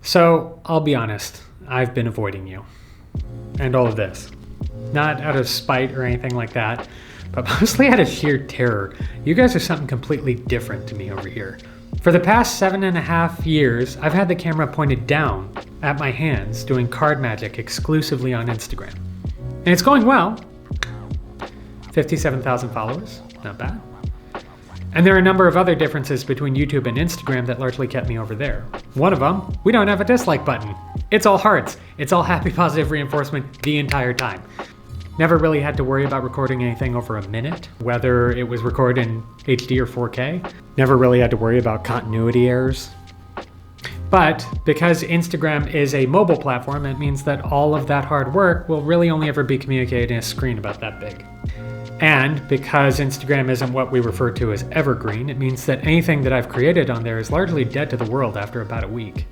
So, I'll be honest, I've been avoiding you. And all of this. Not out of spite or anything like that, but mostly out of sheer terror. You guys are something completely different to me over here. For the past 7.5 years, I've had the camera pointed down at my hands doing card magic exclusively on Instagram. And it's going well. 57,000 followers, not bad. And there are a number of other differences between YouTube and Instagram that largely kept me over there. One of them, we don't have a dislike button. It's all hearts. It's all happy positive reinforcement the entire time. Never really had to worry about recording anything over a minute, whether it was recorded in HD or 4K. Never really had to worry about continuity errors. But because Instagram is a mobile platform, it means that all of that hard work will really only ever be communicated in a screen about that big. And because Instagram isn't what we refer to as evergreen, it means that anything that I've created on there is largely dead to the world after about a week.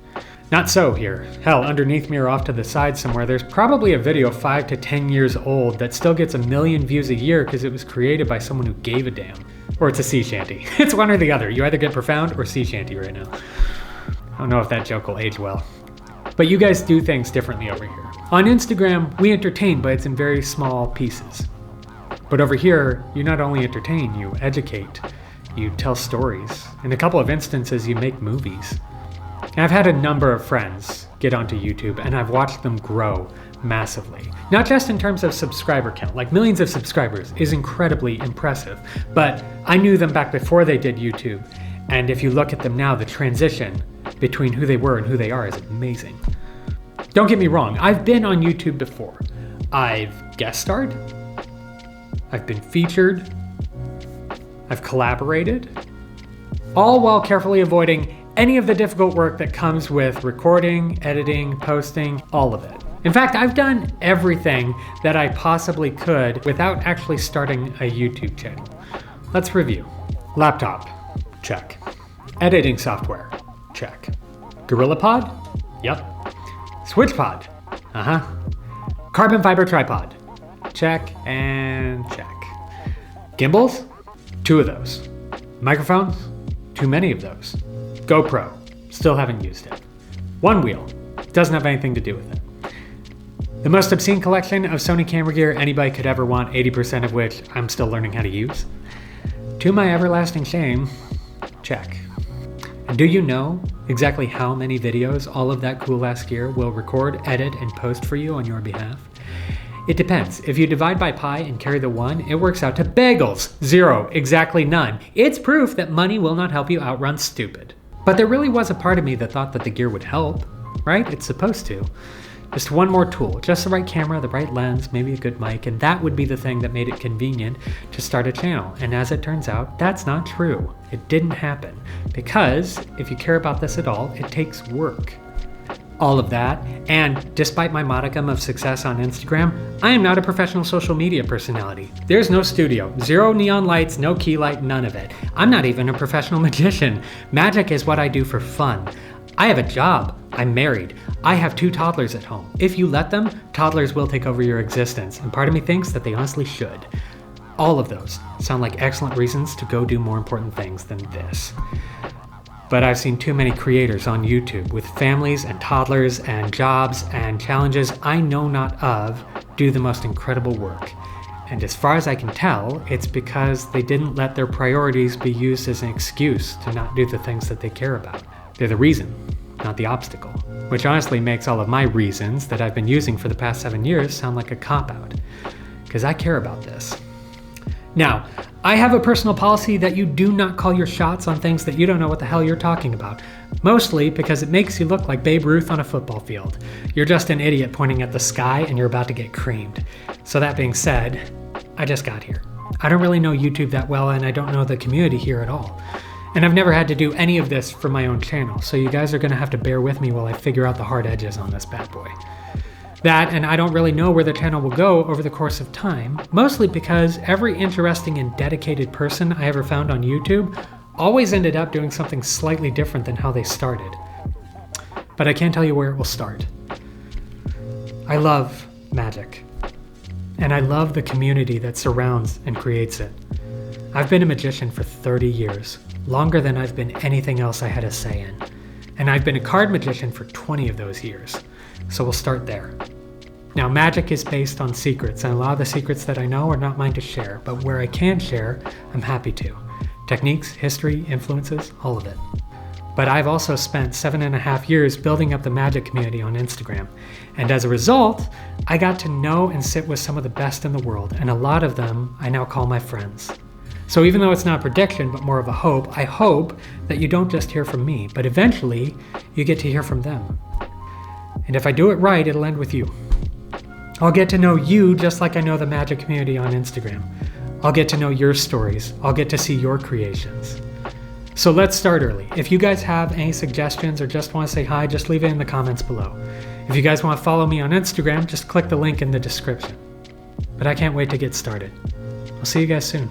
Not so here. Hell, underneath me or off to the side somewhere, there's probably a video 5 to 10 years old that still gets 1 million views a year because it was created by someone who gave a damn. Or it's a sea shanty. It's one or the other. You either get profound or sea shanty right now. I don't know if that joke will age well. But you guys do things differently over here. On Instagram, we entertain, but it's in very small pieces. But over here, you not only entertain, you educate, you tell stories. In a couple of instances, you make movies. And I've had a number of friends get onto YouTube, and I've watched them grow massively. Not just in terms of subscriber count, like millions of subscribers is incredibly impressive, but I knew them back before they did YouTube. And if you look at them now, the transition between who they were and who they are is amazing. Don't get me wrong, I've been on YouTube before. I've guest starred. I've been featured, I've collaborated, all while carefully avoiding any of the difficult work that comes with recording, editing, posting, all of it. In fact, I've done everything that I possibly could without actually starting a YouTube channel. Let's review. Laptop, check. Editing software, check. GorillaPod? Yep. SwitchPod? Carbon fiber tripod? Check and check. Gimbals? 2 of those. Microphones? Too many of those. GoPro? Still haven't used it. One wheel? Doesn't have anything to do with it. The most obscene collection of Sony camera gear anybody could ever want, 80% of which I'm still learning how to use. To my everlasting shame, check. And do you know exactly how many videos all of that cool ass gear will record, edit, and post for you on your behalf? It depends. If you divide by pi and carry the 1, it works out to bagels. 0, exactly none. It's proof that money will not help you outrun stupid. But there really was a part of me that thought that the gear would help, right? It's supposed to. Just one more tool, just the right camera, the right lens, maybe a good mic, and that would be the thing that made it convenient to start a channel. And as it turns out, that's not true. It didn't happen. Because if you care about this at all, it takes work. All of that, and despite my modicum of success on Instagram, I am not a professional social media personality. There's no studio, 0 neon lights, no key light, none of it. I'm not even a professional magician. Magic is what I do for fun. I have a job. I'm married. I have 2 toddlers at home. If you let them, toddlers will take over your existence, and part of me thinks that they honestly should. All of those sound like excellent reasons to go do more important things than this. But I've seen too many creators on YouTube with families and toddlers and jobs and challenges I know not of do the most incredible work. And as far as I can tell, it's because they didn't let their priorities be used as an excuse to not do the things that they care about. They're the reason, not the obstacle. Which honestly makes all of my reasons that I've been using for the past 7 years sound like a cop-out. Because I care about this. Now, I have a personal policy that you do not call your shots on things that you don't know what the hell you're talking about. Mostly because it makes you look like Babe Ruth on a football field. You're just an idiot pointing at the sky and you're about to get creamed. So that being said, I just got here. I don't really know YouTube that well and I don't know the community here at all. And I've never had to do any of this for my own channel, so you guys are gonna have to bear with me while I figure out the hard edges on this bad boy. That, and I don't really know where the channel will go over the course of time, mostly because every interesting and dedicated person I ever found on YouTube always ended up doing something slightly different than how they started. But I can't tell you where it will start. I love magic. And I love the community that surrounds and creates it. I've been a magician for 30 years, longer than I've been anything else I had a say in. and I've been a card magician for 20 of those years. So we'll start there. Now, magic is based on secrets, and a lot of the secrets that I know are not mine to share, but where I can share, I'm happy to. Techniques, history, influences, all of it. But I've also spent 7.5 years building up the magic community on Instagram, and as a result, I got to know and sit with some of the best in the world, and a lot of them I now call my friends. So even though it's not a prediction, but more of a hope, I hope that you don't just hear from me, but eventually you get to hear from them. And if I do it right, it'll end with you. I'll get to know you just like I know the magic community on Instagram. I'll get to know your stories. I'll get to see your creations. So let's start early. If you guys have any suggestions or just want to say hi, just leave it in the comments below. If you guys want to follow me on Instagram, just click the link in the description. But I can't wait to get started. I'll see you guys soon.